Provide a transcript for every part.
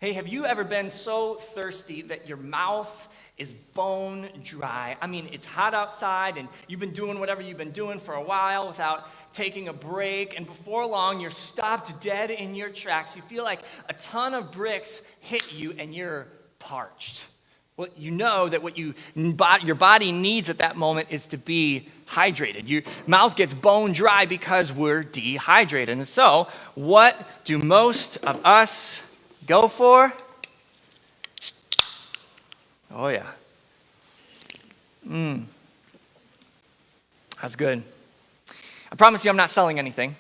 Hey, have you ever been so thirsty that your mouth is bone dry? I mean, it's hot outside and you've been doing whatever you've been doing for a while without taking a break, and before long you're stopped dead in your tracks. You feel like a ton of bricks hit you and you're parched. Well, you know that what your body needs at that moment is to be hydrated. Your mouth gets bone dry because we're dehydrated. And so, what do most of us go for? Oh, yeah. That's good. I promise you I'm not selling anything,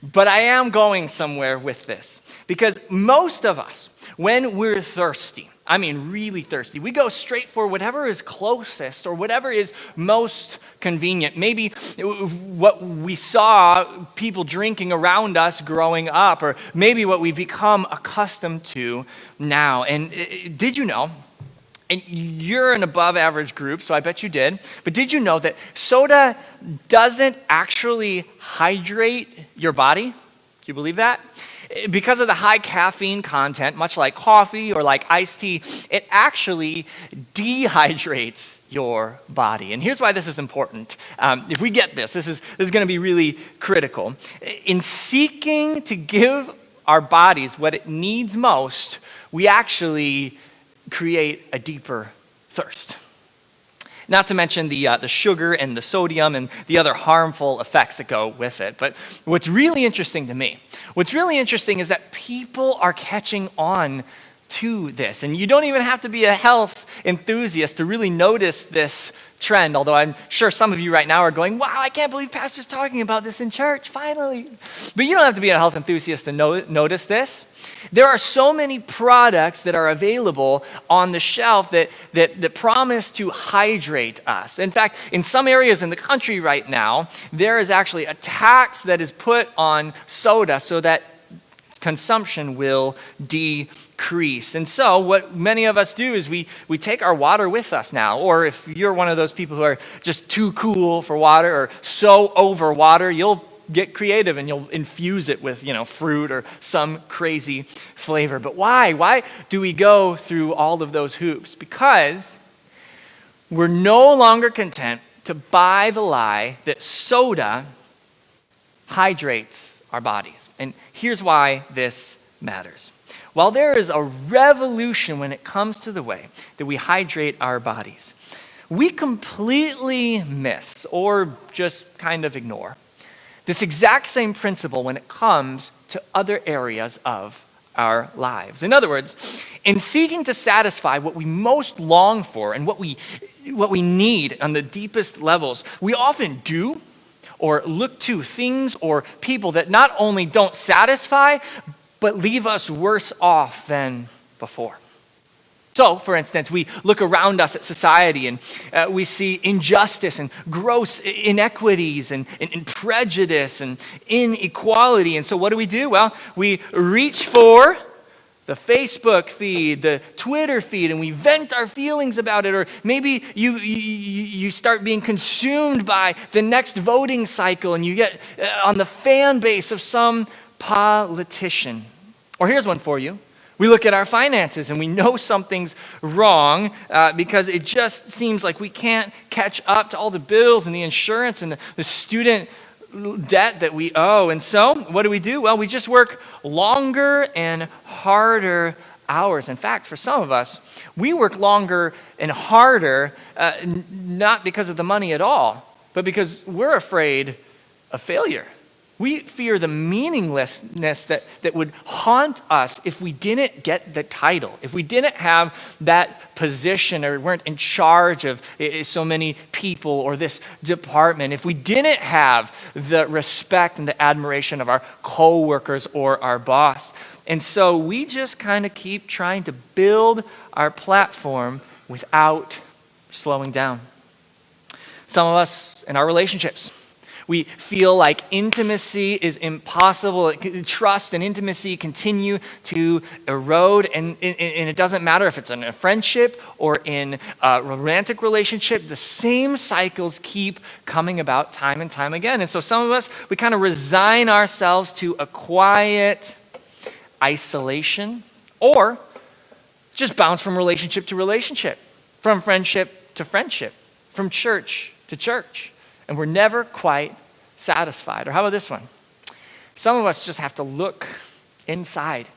but I am going somewhere with this. Because most of us, when we're thirsty, I mean really thirsty, we go straight for whatever is closest or whatever is most convenient. Maybe what we saw people drinking around us growing up, or maybe what we've become accustomed to now. And did you know, and you're an above average group, so I bet you did, but did you know that soda doesn't actually hydrate your body? Do you believe that? Because of the high caffeine content, much like coffee or like iced tea, it actually dehydrates your body. And here's why this is important. If we get this is going to be really critical. In seeking to give our bodies what it needs most, we actually create a deeper thirst. Not to mention the sugar and the sodium and the other harmful effects that go with it. But what's really interesting to me, is that people are catching on to this. And you don't even have to be a health enthusiast to really notice this trend, although I'm sure some of you right now are going, wow, I can't believe Pastor's talking about this in church, finally. But you don't have to be a health enthusiast to notice this. There are so many products that are available on the shelf that promise to hydrate us. In fact, in some areas in the country right now, there is actually a tax that is put on soda so that consumption will decrease. And so what many of us do is we take our water with us now. Or if you're one of those people who are just too cool for water or so over water, you'll get creative and you'll infuse it with, fruit or some crazy flavor. But why? Why do we go through all of those hoops? Because we're no longer content to buy the lie that soda hydrates our bodies. And here's why this matters. While there is a revolution when it comes to the way that we hydrate our bodies, we completely miss or just kind of ignore this exact same principle when it comes to other areas of our lives. In other words, in seeking to satisfy what we most long for and what we need on the deepest levels, we often do or look to things or people that not only don't satisfy, but leave us worse off than before. So, for instance, we look around us at society and we see injustice and gross inequities and prejudice and inequality. And so what do? Well, we reach for the Facebook feed, the Twitter feed, and we vent our feelings about it. Or maybe you start being consumed by the next voting cycle and you get on the fan base of some politician. Or here's one for you. We look at our finances and we know something's wrong because it just seems like we can't catch up to all the bills and the insurance and the student debt that we owe. And so what do? Well, we just work longer and harder hours. In fact, for some of us, we work longer and harder not because of the money at all, but because we're afraid of failure. We fear the meaninglessness that would haunt us if we didn't get the title, if we didn't have that position or weren't in charge of so many people or this department, if we didn't have the respect and the admiration of our coworkers or our boss. And so we just kind of keep trying to build our platform without slowing down. Some of us in our relationships, we feel like intimacy is impossible. Trust and intimacy continue to erode. And it doesn't matter if it's in a friendship or in a romantic relationship. The same cycles keep coming about time and time again. And so some of us, we kind of resign ourselves to a quiet isolation Or just bounce from relationship to relationship, from friendship to friendship, from church to church. And we're never quite satisfied. Or how about this one? Some of us just have to look inside,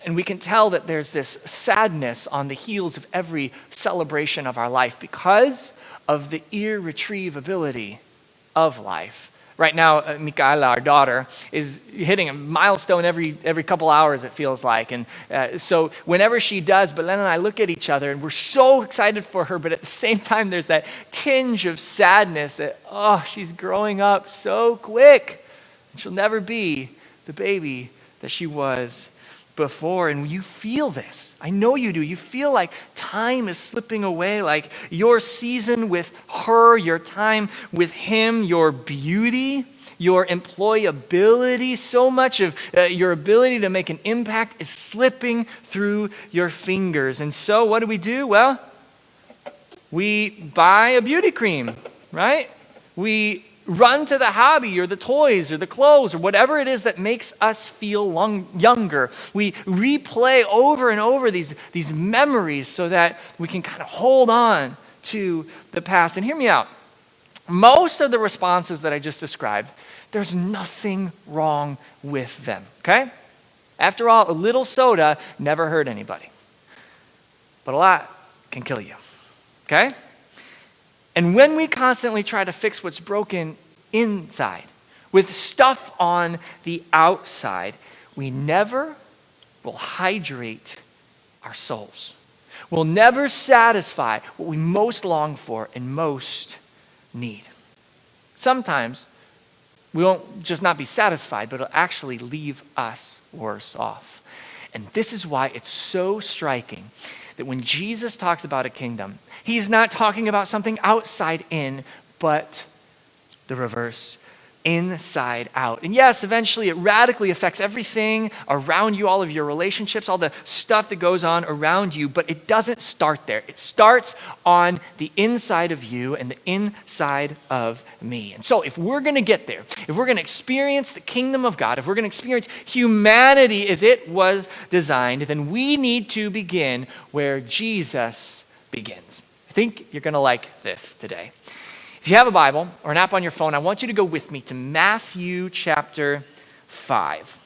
and we can tell that there's this sadness on the heels of every celebration of our life because of the irretrievability of life. Right now, Michaela, our daughter, is hitting a milestone every couple hours, it feels like. And so whenever she does, Belen and I look at each other, and we're so excited for her, but at the same time, there's that tinge of sadness that, oh, she's growing up so quick. And she'll never be the baby that she was before. And you feel this. I know you do. You feel like time is slipping away, like your season with her, your time with him, your beauty, your employability, so much of your ability to make an impact is slipping through your fingers. And so what do? Well, we buy a beauty cream, right? We run to the hobby or the toys or the clothes or whatever it is that makes us feel younger. We replay over and over these memories so that we can kind of hold on to the past. And hear me out. Most of the responses that I just described, there's nothing wrong with them, okay? After all, a little soda never hurt anybody. But a lot can kill you, okay? And when we constantly try to fix what's broken inside with stuff on the outside, we never will hydrate our souls. We'll never satisfy what we most long for and most need. Sometimes we won't just not be satisfied, but it'll actually leave us worse off. And this is why it's so striking that when Jesus talks about a kingdom, he's not talking about something outside in, but the reverse, inside out. And yes, eventually it radically affects everything around you, all of your relationships, all the stuff that goes on around you, but it doesn't start there. It starts on the inside of you and the inside of me. And so if we're going to get there, if we're going to experience the kingdom of God, if we're going to experience humanity as it was designed, then we need to begin where Jesus begins. I think you're going to like this today. If you have a Bible or an app on your phone, I want you to go with me to Matthew chapter 5.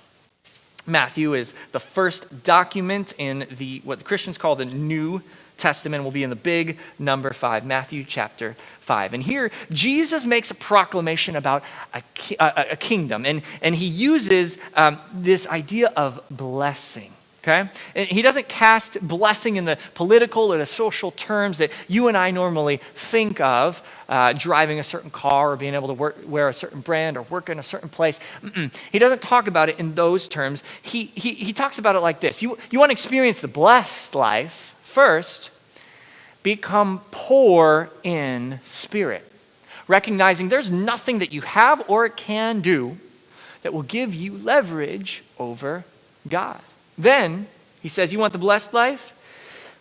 Matthew is the first document in what the Christians call the New Testament. Will be in the big number 5, Matthew chapter 5. And here, Jesus makes a proclamation about a kingdom, and he uses this idea of blessing. Okay? And he doesn't cast blessing in the political or the social terms that you and I normally think of, driving a certain car or being able to wear a certain brand or work in a certain place. He doesn't talk about it in those terms. He talks about it like this. You want to experience the blessed life, first, become poor in spirit, recognizing there's nothing that you have or can do that will give you leverage over God. Then, he says, you want the blessed life?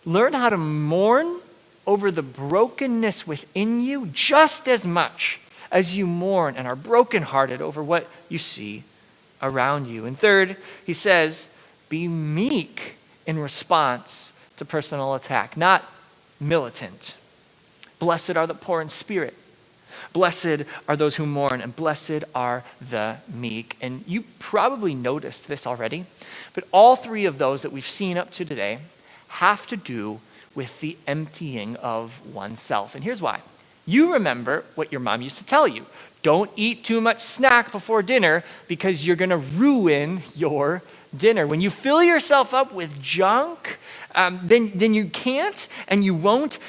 Learn how to mourn over the brokenness within you just as much as you mourn and are brokenhearted over what you see around you. And third, he says, be meek in response to personal attack, not militant. Blessed are the poor in spirit. Blessed are those who mourn, and blessed are the meek. And you probably noticed this already, but all three of those that we've seen up to today have to do with the emptying of oneself. And here's why. You remember what your mom used to tell you. Don't eat too much snack before dinner because you're going to ruin your dinner. When you fill yourself up with junk, then you can't and you won't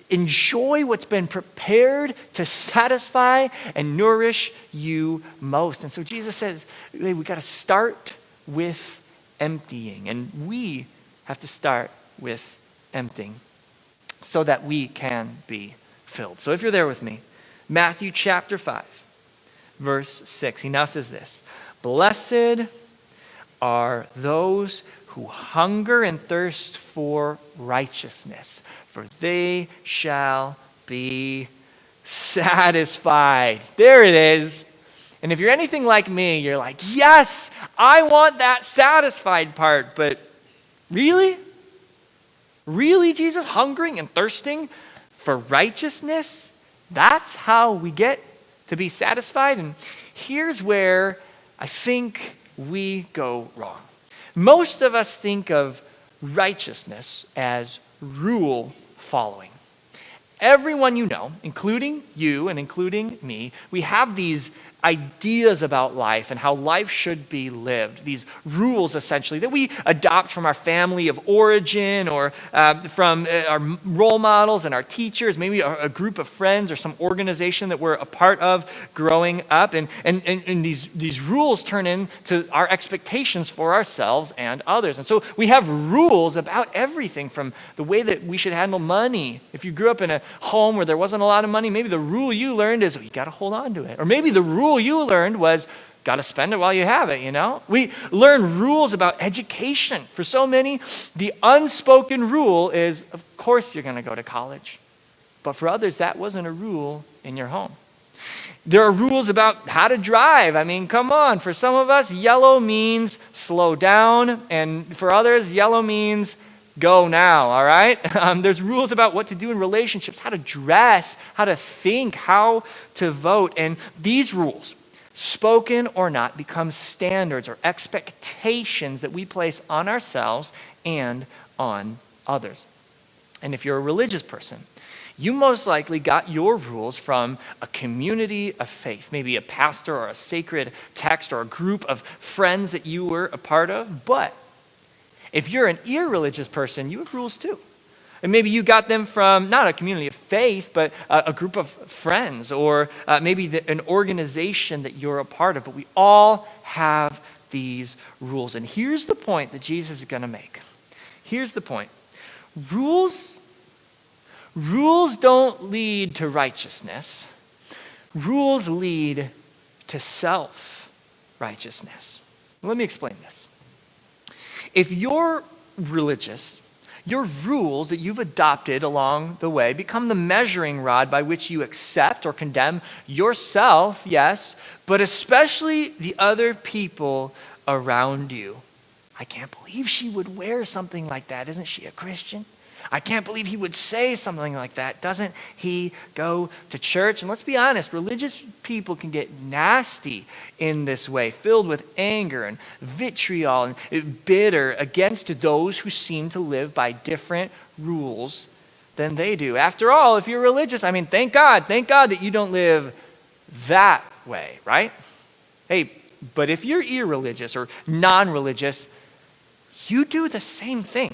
enjoy what's been prepared to satisfy and nourish you most. And so Jesus says, hey, we got to start with emptying. And we have to start with emptying so that we can be filled. So if you're there with me, Matthew chapter 5, verse 6, he now says this, blessed are those who hunger and thirst for righteousness, for they shall be satisfied. There it is. And if you're anything like me, you're like, yes, I want that satisfied part, but Really? Really, Jesus? Hungering and thirsting for righteousness? That's how we get to be satisfied? And here's where I think we go wrong. Most of us think of righteousness as rule following. Everyone you know, including you and including me, we have these ideas about life and how life should be lived, these rules essentially that we adopt from our family of origin or from our role models and our teachers, maybe a group of friends or some organization that we're a part of growing up. And these rules turn into our expectations for ourselves and others. And so we have rules about everything from the way that we should handle money. If you grew up in a home where there wasn't a lot of money, maybe the rule you learned is, you got to hold on to it. Or maybe the rule you learned was, got to spend it while you have it, We learn rules about education. For so many, the unspoken rule is, of course you're going to go to college. But for others, that wasn't a rule in your home. There are rules about how to drive. I mean, come on. For some of us, yellow means slow down. And for others, yellow means go now, all right? There's rules about what to do in relationships, how to dress, how to think, how to vote. And these rules, spoken or not, become standards or expectations that we place on ourselves and on others. And if you're a religious person, you most likely got your rules from a community of faith, maybe a pastor or a sacred text or a group of friends that you were a part of. But if you're an irreligious person, you have rules too. And maybe you got them from not a community of faith, but a group of friends or maybe an organization that you're a part of. But we all have these rules. And here's the point that Jesus is going to make. Here's the point. Rules don't lead to righteousness. Rules lead to self-righteousness. Let me explain this. If you're religious, your rules that you've adopted along the way become the measuring rod by which you accept or condemn yourself, yes, but especially the other people around you. I can't believe she would wear something like that. Isn't she a Christian? I can't believe he would say something like that. Doesn't he go to church? And let's be honest, religious people can get nasty in this way, filled with anger and vitriol and bitter against those who seem to live by different rules than they do. After all, if you're religious, thank God that you don't live that way, right? Hey, but if you're irreligious or non-religious, you do the same thing.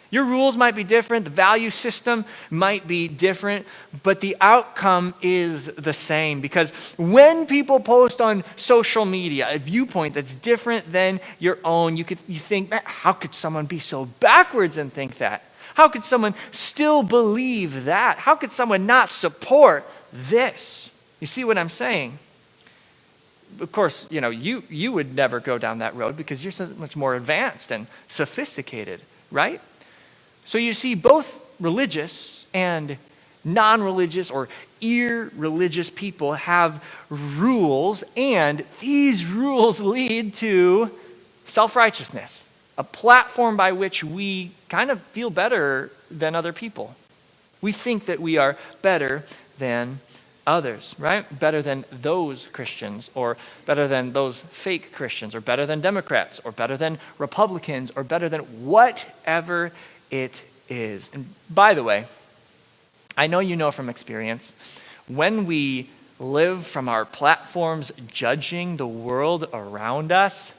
Your rules might be different, the value system might be different, but the outcome is the same. Because when people post on social media a viewpoint that's different than your own, you think, how could someone be so backwards and think that? How could someone still believe that? How could someone not support this? You see what I'm saying? Of course, you would never go down that road because you're so much more advanced and sophisticated, right? So you see, both religious and non-religious or irreligious people have rules, and these rules lead to self-righteousness, a platform by which we kind of feel better than other people. We think that we are better than others, right? Better than those Christians, or better than those fake Christians, or better than Democrats, or better than Republicans, or better than whatever it is. And by the way, I know you know from experience, when we live from our platforms judging the world around us,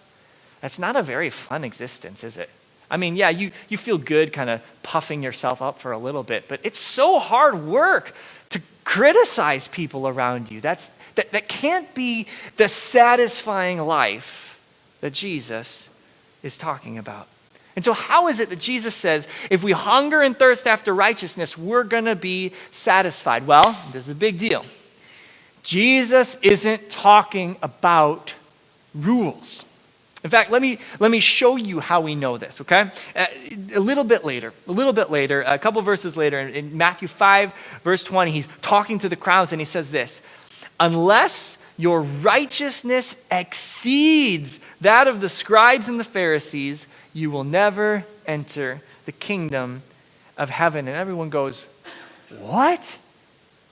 that's not a very fun existence, is it? You feel good kind of puffing yourself up for a little bit, but it's so hard work to criticize people around you. That can't be the satisfying life that Jesus is talking about. And so how is it that Jesus says, if we hunger and thirst after righteousness, we're going to be satisfied? Well, this is a big deal. Jesus isn't talking about rules. In fact, let me show you how we know this, okay? A little bit later, a couple verses later, in Matthew 5, verse 20, he's talking to the crowds and he says this, unless your righteousness exceeds that of the scribes and the Pharisees, you will never enter the kingdom of heaven. And everyone goes, what?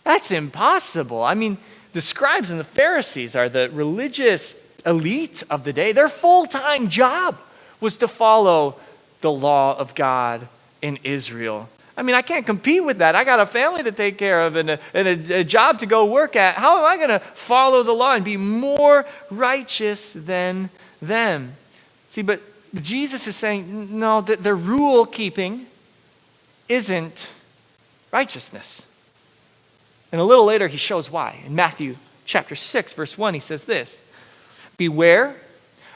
That's impossible. I mean, the scribes and the Pharisees are the religious elite of the day. Their full-time job was to follow the law of God in Israel. I mean, I can't compete with that. I got a family to take care of and a job to go work at. How am I going to follow the law and be more righteous than them? See, but Jesus is saying, no, that the rule keeping isn't righteousness. And a little later, he shows why. In Matthew chapter 6, verse 1, he says this, beware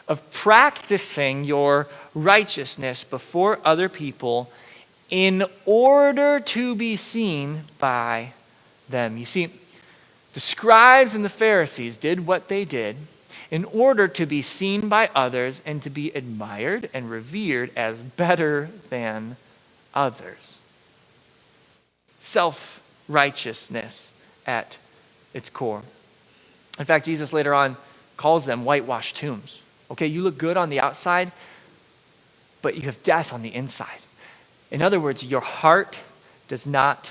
of practicing your righteousness before other people in order to be seen by them. You see, the scribes and the Pharisees did what they did in order to be seen by others and to be admired and revered as better than others. Self-righteousness at its core. In fact, Jesus later on calls them whitewashed tombs. Okay, you look good on the outside, but you have death on the inside. In other words, your heart does not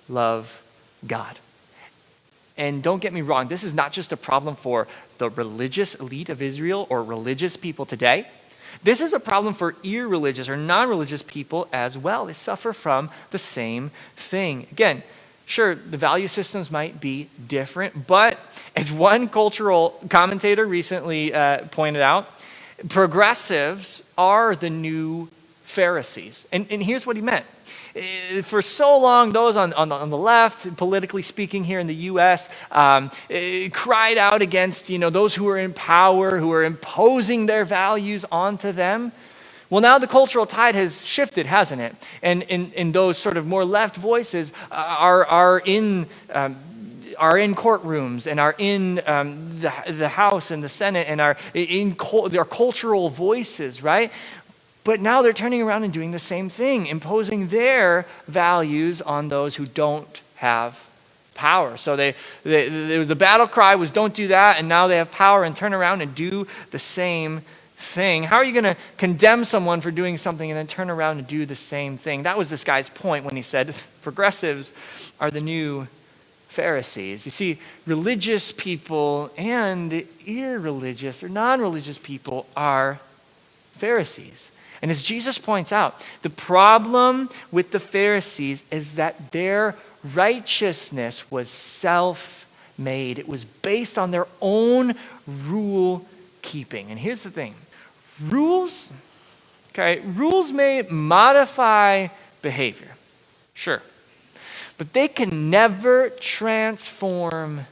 love God. And don't get me wrong, this is not just a problem for the religious elite of Israel or religious people today. This is a problem for irreligious or non-religious people as well. They suffer from the same thing. Again, sure, the value systems might be different, but as one cultural commentator recently pointed out, progressives are the new Pharisees. And here's what he meant. For so long, those on the left, politically speaking here in the U.S., cried out against those who are in power, who are imposing their values onto them. Well, now the cultural tide has shifted, hasn't it? And those sort of more left voices are in courtrooms and are in the House and the Senate and are cultural voices, right? But now they're turning around and doing the same thing, imposing their values on those who don't have power. So the battle cry was don't do that, and now they have power and turn around and do the same thing. How are you going to condemn someone for doing something and then turn around and do the same thing? That was this guy's point when he said progressives are the new Pharisees. You see, religious people and irreligious or non-religious people are Pharisees. And as Jesus points out, the problem with the Pharisees is that their righteousness was self-made. It was based on their own rule keeping. And here's the thing. Rules may modify behavior. Sure. But they can never transform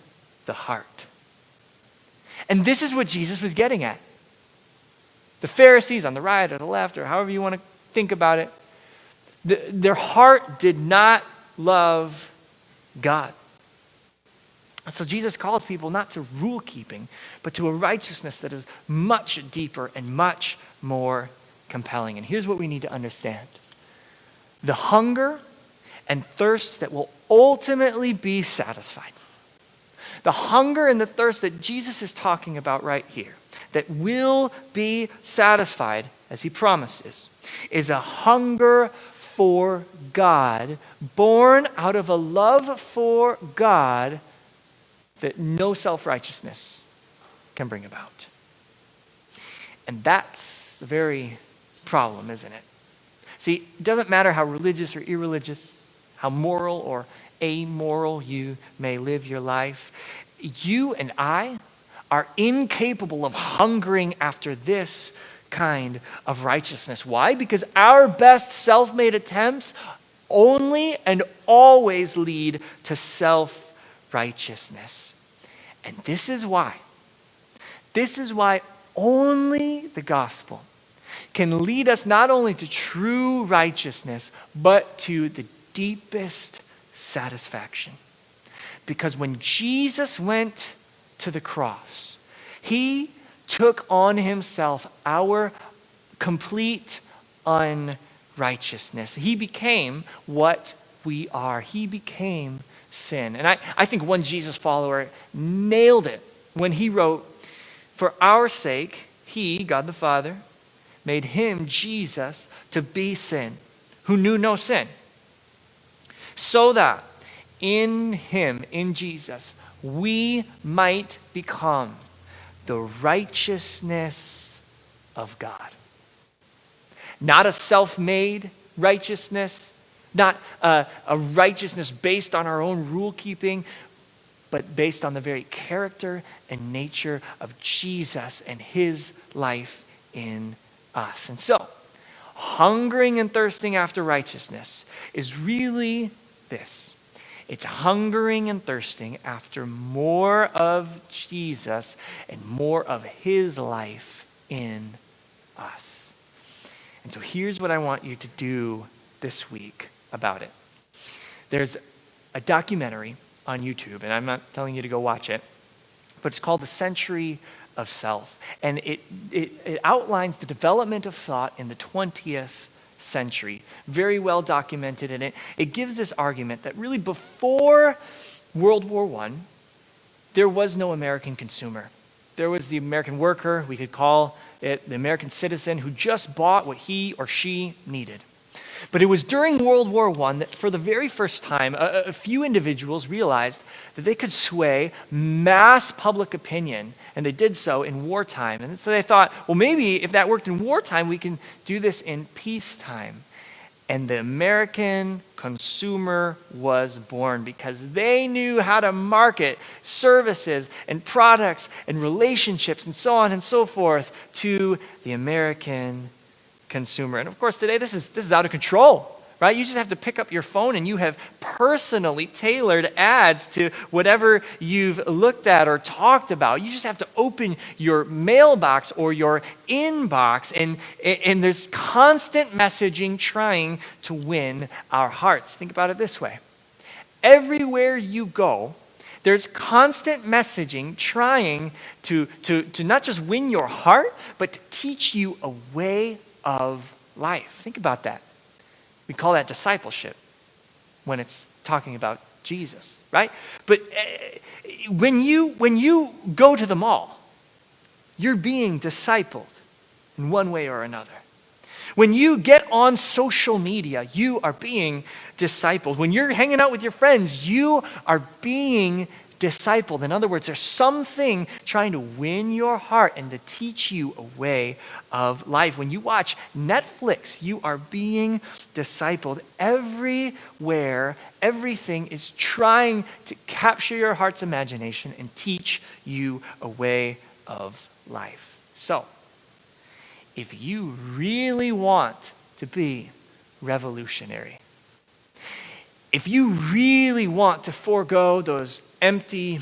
the heart. And this is what Jesus was getting at. The Pharisees on the right or the left, or however you want to think about it, their heart did not love God. And so Jesus calls people not to rule keeping, but to a righteousness that is much deeper and much more compelling. And here's what we need to understand. The hunger and thirst that will ultimately be satisfied. The hunger and the thirst that Jesus is talking about right here, that will be satisfied, as he promises, is a hunger for God, born out of a love for God that no self-righteousness can bring about. And that's the very problem, isn't it? See, it doesn't matter how religious or irreligious, how moral or amoral you may live your life, you and I are incapable of hungering after this kind of righteousness. Why? Because our best self-made attempts only and always lead to self-righteousness. And this is why only the gospel can lead us not only to true righteousness, but to the deepest satisfaction. Because when Jesus went to the cross, he took on himself our complete unrighteousness. He became what we are. He became sin. And I think one Jesus follower nailed it when he wrote, "For our sake, he, God the Father, made him, Jesus, to be sin, who knew no sin, so that in him, in Jesus, we might become the righteousness of God. Not a self-made righteousness, not a righteousness based on our own rule keeping, but based on the very character and nature of Jesus and his life in us. And so, hungering and thirsting after righteousness is really this. It's hungering and thirsting after more of Jesus and more of his life in us. And so here's what I want you to do this week about it. There's a documentary on YouTube, and I'm not telling you to go watch it, but it's called The Century of Self. And it outlines the development of thought in the 20th century. Very well documented in it. It gives this argument that really before World War I, there was no American consumer. There was the American worker, we could call it the American citizen, who just bought what he or she needed. But it was during World War I that for the very first time, a few individuals realized that they could sway mass public opinion, and they did so in wartime. And so they thought, well, maybe if that worked in wartime, we can do this in peacetime. And the American consumer was born because they knew how to market services and products and relationships and so on and so forth to the American consumer. And of course, today this is out of control, right? You just have to pick up your phone and you have personally tailored ads to whatever you've looked at or talked about. You just have to open your mailbox or your inbox, and there's constant messaging trying to win our hearts. Think about it this way. Everywhere you go, there's constant messaging trying to not just win your heart, but to teach you a way of life. Think about that. We call that discipleship when it's talking about Jesus, right? But when you go to the mall, you're being discipled in one way or another. When you get on social media, you are being discipled. When you're hanging out with your friends, you are being discipled. In other words, there's something trying to win your heart and to teach you a way of life. When you watch Netflix, you are being discipled. Everywhere, everything is trying to capture your heart's imagination and teach you a way of life. So, if you really want to be revolutionary, if you really want to forego those empty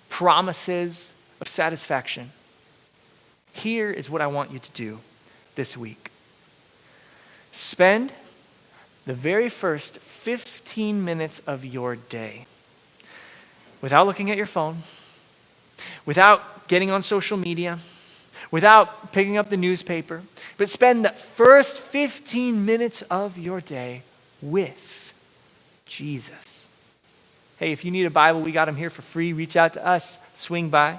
promises of satisfaction, here is what I want you to do this week. Spend the very first 15 minutes of your day without looking at your phone, without getting on social media, without picking up the newspaper, but spend the first 15 minutes of your day with Jesus. Hey, if you need a Bible, we got them here for free. Reach out to us, swing by.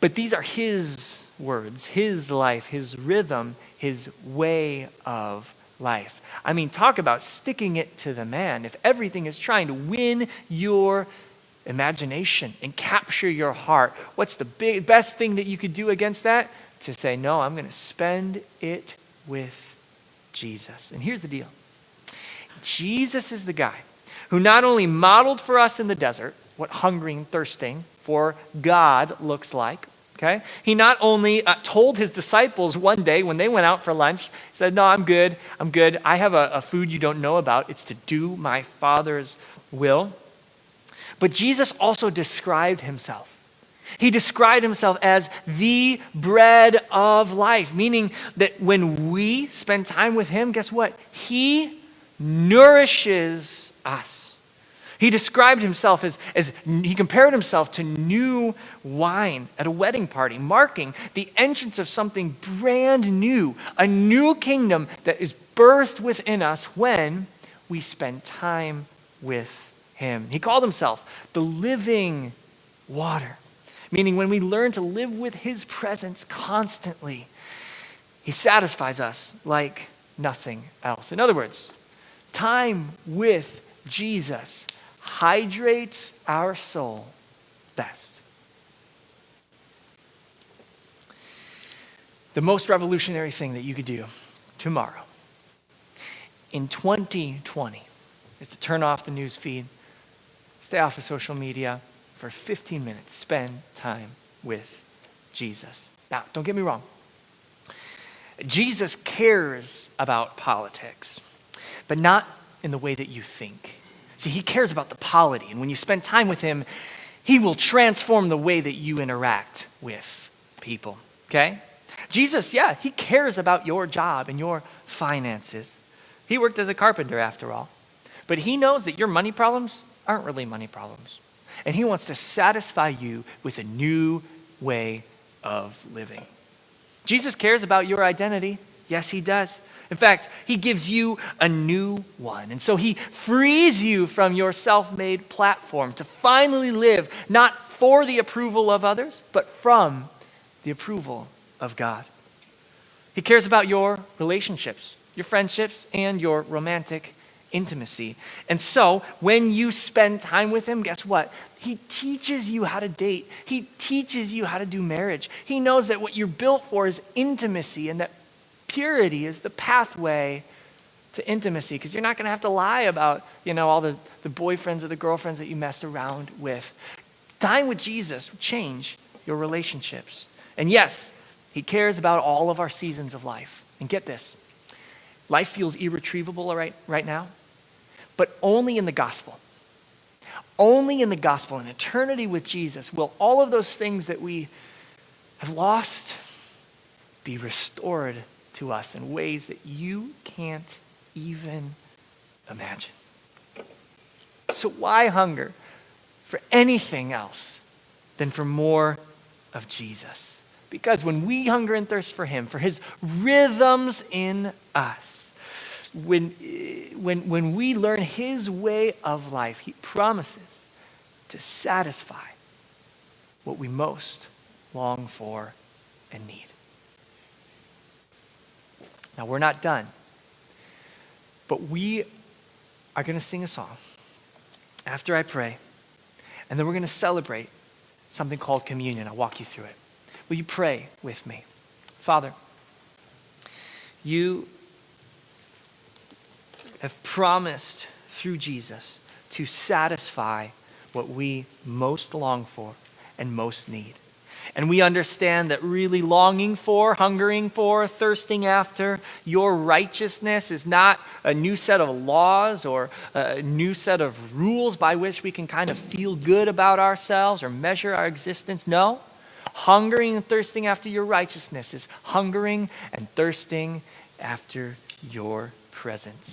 But these are his words, his life, his rhythm, his way of life. I mean, talk about sticking it to the man. If everything is trying to win your imagination and capture your heart, what's the best thing that you could do against that? To say, no, I'm going to spend it with Jesus. And here's the deal. Jesus is the guy who not only modeled for us in the desert what hungering and thirsting for God looks like, okay? He not only told his disciples one day when they went out for lunch, he said, no, I'm good. I have a food you don't know about. It's to do my Father's will. But Jesus also described himself. He described himself as the bread of life, meaning that when we spend time with him, guess what? He nourishes us. He described himself as he compared himself to new wine at a wedding party, marking the entrance of something brand new, a new kingdom that is birthed within us when we spend time with him. He called himself the living water, meaning when we learn to live with his presence constantly, He satisfies us like nothing else. In other words, time with Jesus hydrates our soul best. The most revolutionary thing that you could do tomorrow in 2020 is to turn off the news feed, stay off of social media for 15 minutes, spend time with Jesus. Now, don't get me wrong. Jesus cares about politics, but not in the way that you think. See, he cares about the polity, and when you spend time with him, he will transform the way that you interact with people, okay? Jesus, yeah, he cares about your job and your finances. He worked as a carpenter after all, but he knows that your money problems aren't really money problems, and he wants to satisfy you with a new way of living. Jesus cares about your identity. Yes, he does. In fact, he gives you a new one. And so he frees you from your self-made platform to finally live not for the approval of others, but from the approval of God. He cares about your relationships, your friendships, and your romantic intimacy. And so when you spend time with him, guess what? He teaches you how to date. He teaches you how to do marriage. He knows that what you're built for is intimacy, and that purity is the pathway to intimacy, because you're not going to have to lie about, all the boyfriends or the girlfriends that you messed around with. Time with Jesus will change your relationships. And yes, he cares about all of our seasons of life. And get this, life feels irretrievable right now, but only in the gospel. Only in the gospel, in eternity with Jesus, will all of those things that we have lost be restored to us in ways that you can't even imagine. So why hunger for anything else than for more of Jesus? Because when we hunger and thirst for him, for his rhythms in us, when we learn his way of life, he promises to satisfy what we most long for and need. Now, we're not done, but we are going to sing a song after I pray, and then we're going to celebrate something called communion. I'll walk you through it. Will you pray with me? Father, you have promised through Jesus to satisfy what we most long for and most need. And we understand that really longing for, hungering for, thirsting after your righteousness is not a new set of laws or a new set of rules by which we can kind of feel good about ourselves or measure our existence. No, hungering and thirsting after your righteousness is hungering and thirsting after your presence.